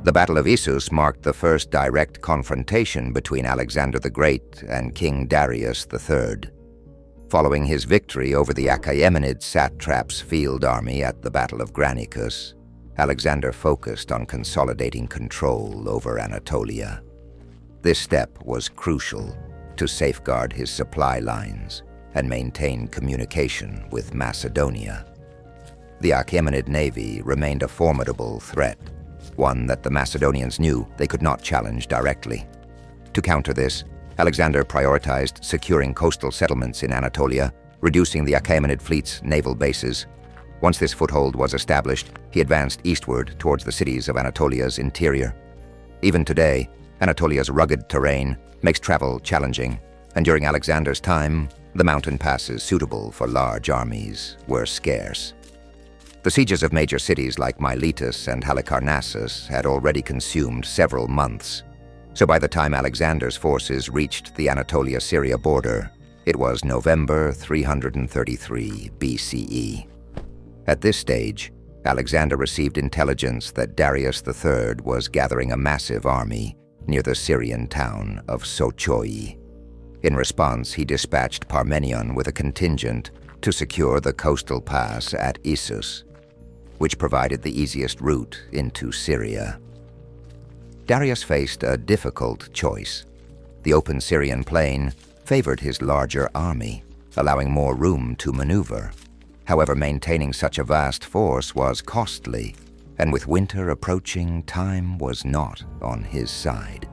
The Battle of Issus marked the first direct confrontation between Alexander the Great and King Darius III. Following his victory over the Achaemenid satrap's field army at the Battle of Granicus, Alexander focused on consolidating control over Anatolia. This step was crucial to safeguard his supply lines and maintain communication with Macedonia. The Achaemenid navy remained a formidable threat, one that the Macedonians knew they could not challenge directly. To counter this, Alexander prioritized securing coastal settlements in Anatolia, reducing the Achaemenid fleet's naval bases. Once this foothold was established, he advanced eastward towards the cities of Anatolia's interior. Even today, Anatolia's rugged terrain makes travel challenging, and during Alexander's time, the mountain passes suitable for large armies were scarce. The sieges of major cities like Miletus and Halicarnassus had already consumed several months, so by the time Alexander's forces reached the Anatolia-Syria border, it was November 333 BCE. At this stage, Alexander received intelligence that Darius III was gathering a massive army near the Syrian town of Sochoi. In response, he dispatched Parmenion with a contingent to secure the coastal pass at Issus, which provided the easiest route into Syria. Darius faced a difficult choice. The open Syrian plain favored his larger army, allowing more room to maneuver. However, maintaining such a vast force was costly, and with winter approaching, time was not on his side.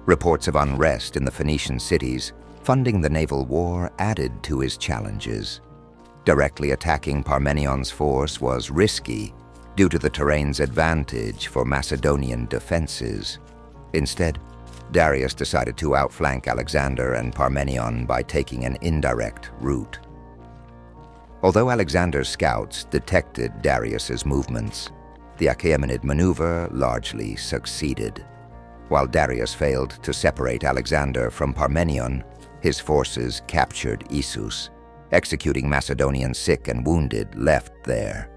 Reports of unrest in the Phoenician cities funding the naval war added to his challenges. Directly attacking Parmenion's force was risky due to the terrain's advantage for Macedonian defenses. Instead, Darius decided to outflank Alexander and Parmenion by taking an indirect route. Although Alexander's scouts detected Darius's movements, the Achaemenid maneuver largely succeeded. While Darius failed to separate Alexander from Parmenion, his forces captured Issus, executing Macedonian sick and wounded left there.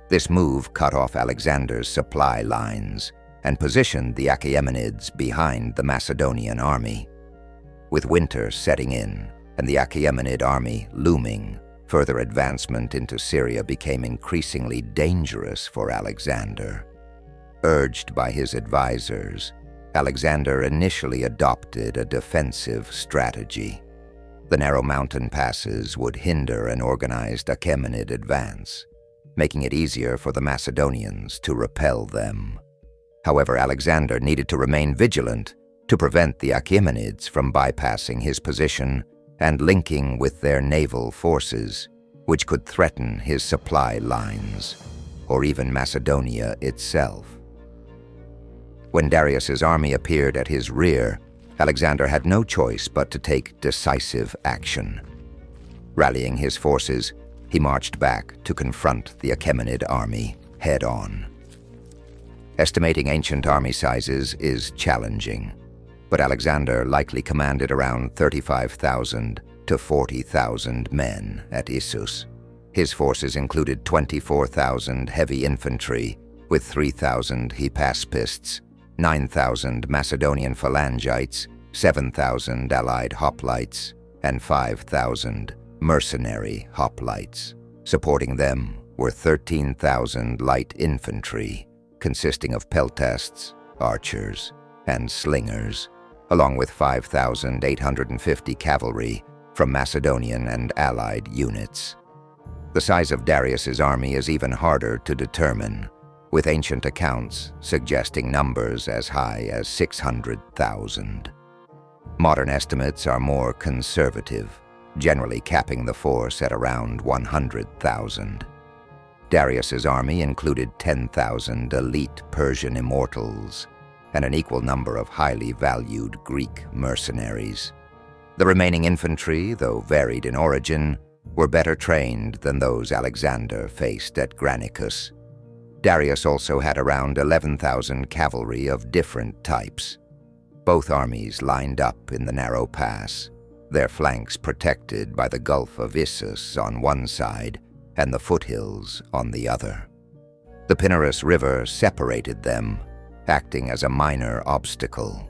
This move cut off Alexander's supply lines and positioned the Achaemenids behind the Macedonian army. With winter setting in and the Achaemenid army looming, further advancement into Syria became increasingly dangerous for Alexander. Urged by his advisors, Alexander initially adopted a defensive strategy. The narrow mountain passes would hinder an organized Achaemenid advance, making it easier for the Macedonians to repel them. However, Alexander needed to remain vigilant to prevent the Achaemenids from bypassing his position and linking with their naval forces, which could threaten his supply lines, or even Macedonia itself. When Darius's army appeared at his rear, Alexander had no choice but to take decisive action. Rallying his forces, he marched back to confront the Achaemenid army head-on. Estimating ancient army sizes is challenging, but Alexander likely commanded around 35,000 to 40,000 men at Issus. His forces included 24,000 heavy infantry with 3,000 Hypaspists, 9,000 Macedonian phalangites, 7,000 allied hoplites, and 5,000 mercenary hoplites. Supporting them were 13,000 light infantry, consisting of peltasts, archers, and slingers, along with 5,850 cavalry from Macedonian and allied units. The size of Darius's army is even harder to determine, with ancient accounts suggesting numbers as high as 600,000. Modern estimates are more conservative, generally capping the force at around 100,000. Darius's army included 10,000 elite Persian immortals and an equal number of highly valued Greek mercenaries. The remaining infantry, though varied in origin, were better trained than those Alexander faced at Granicus. Darius also had around 11,000 cavalry of different types. Both armies lined up in the narrow pass, their flanks protected by the Gulf of Issus on one side and the foothills on the other. The Pinarus River separated them, acting as a minor obstacle.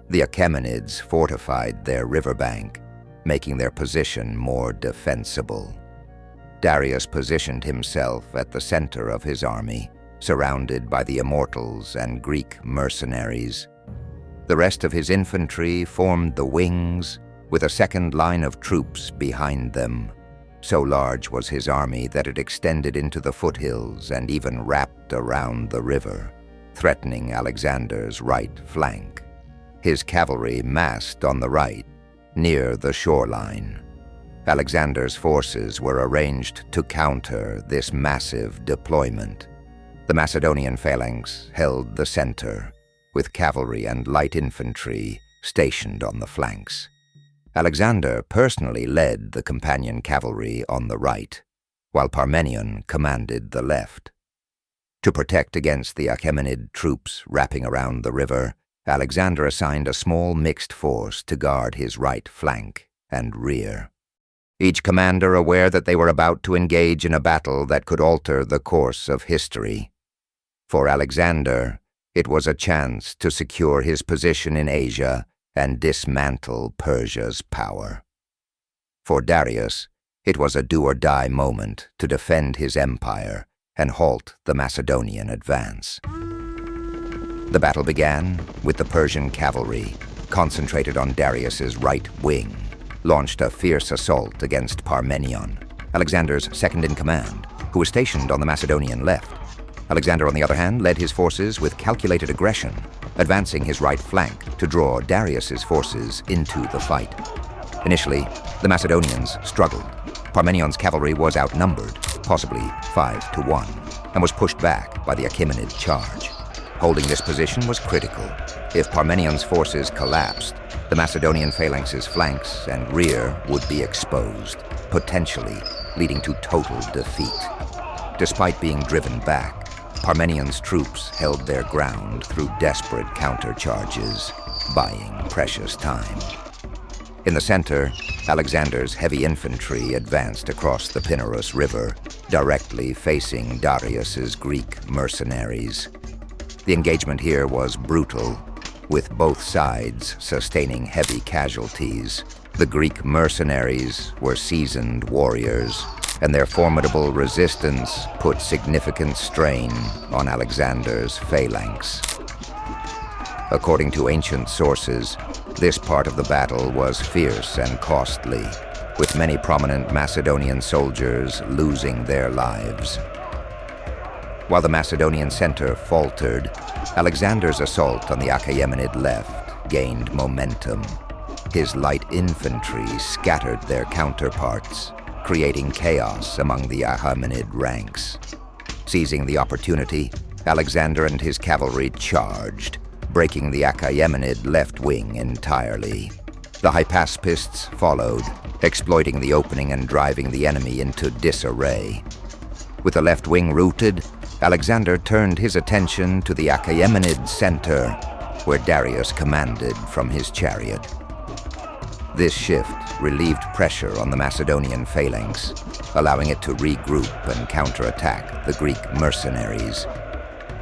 The Achaemenids fortified their riverbank, making their position more defensible. Darius positioned himself at the center of his army, surrounded by the Immortals and Greek mercenaries. The rest of his infantry formed the wings, with a second line of troops behind them. So large was his army that it extended into the foothills and even wrapped around the river, threatening Alexander's right flank. His cavalry massed on the right, near the shoreline. Alexander's forces were arranged to counter this massive deployment. The Macedonian phalanx held the center, with cavalry and light infantry stationed on the flanks. Alexander personally led the companion cavalry on the right, while Parmenion commanded the left. To protect against the Achaemenid troops wrapping around the river, Alexander assigned a small mixed force to guard his right flank and rear. Each commander aware that they were about to engage in a battle that could alter the course of history. For Alexander, it was a chance to secure his position in Asia and dismantle Persia's power. For Darius, it was a do-or-die moment to defend his empire and halt the Macedonian advance. The battle began with the Persian cavalry, concentrated on Darius's right wing, launched a fierce assault against Parmenion, Alexander's second-in-command, who was stationed on the Macedonian left. Alexander, on the other hand, led his forces with calculated aggression, advancing his right flank to draw Darius's forces into the fight. Initially, the Macedonians struggled. Parmenion's cavalry was outnumbered, possibly 5-1, and was pushed back by the Achaemenid charge. Holding this position was critical. If Parmenion's forces collapsed, the Macedonian phalanx's flanks and rear would be exposed, potentially leading to total defeat. Despite being driven back, Parmenion's troops held their ground through desperate countercharges, buying precious time. In the center, Alexander's heavy infantry advanced across the Pinarus River, directly facing Darius's Greek mercenaries. The engagement here was brutal, with both sides sustaining heavy casualties. The Greek mercenaries were seasoned warriors, and their formidable resistance put significant strain on Alexander's phalanx. According to ancient sources, this part of the battle was fierce and costly, with many prominent Macedonian soldiers losing their lives. While the Macedonian center faltered, Alexander's assault on the Achaemenid left gained momentum. His light infantry scattered their counterparts, creating chaos among the Achaemenid ranks. Seizing the opportunity, Alexander and his cavalry charged, breaking the Achaemenid left wing entirely. The Hypaspists followed, exploiting the opening and driving the enemy into disarray. With the left wing routed, Alexander turned his attention to the Achaemenid center, where Darius commanded from his chariot. This shift relieved pressure on the Macedonian phalanx, allowing it to regroup and counterattack the Greek mercenaries.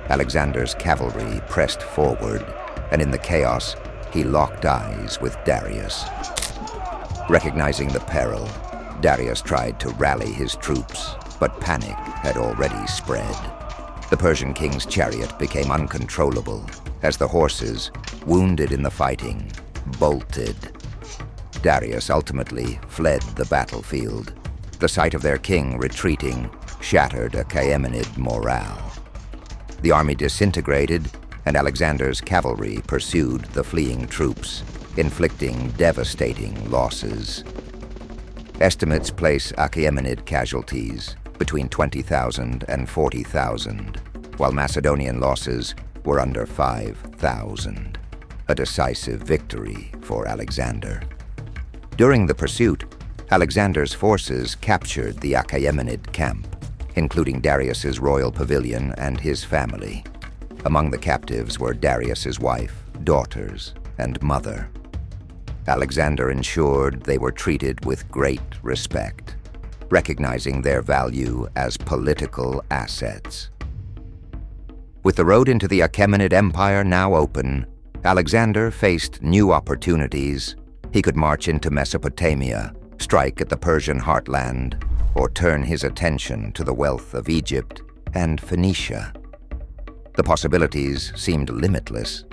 Alexander's cavalry pressed forward, and in the chaos, he locked eyes with Darius. Recognizing the peril, Darius tried to rally his troops, but panic had already spread. The Persian king's chariot became uncontrollable as the horses, wounded in the fighting, bolted. Darius ultimately fled the battlefield. The sight of their king retreating shattered Achaemenid morale. The army disintegrated, and Alexander's cavalry pursued the fleeing troops, inflicting devastating losses. Estimates place Achaemenid casualties between 20,000 and 40,000, while Macedonian losses were under 5,000. A decisive victory for Alexander. During the pursuit, Alexander's forces captured the Achaemenid camp, including Darius's royal pavilion and his family. Among the captives were Darius's wife, daughters, and mother. Alexander ensured they were treated with great respect, recognizing their value as political assets. With the road into the Achaemenid Empire now open, Alexander faced new opportunities. He could march into Mesopotamia, strike at the Persian heartland, or turn his attention to the wealth of Egypt and Phoenicia. The possibilities seemed limitless.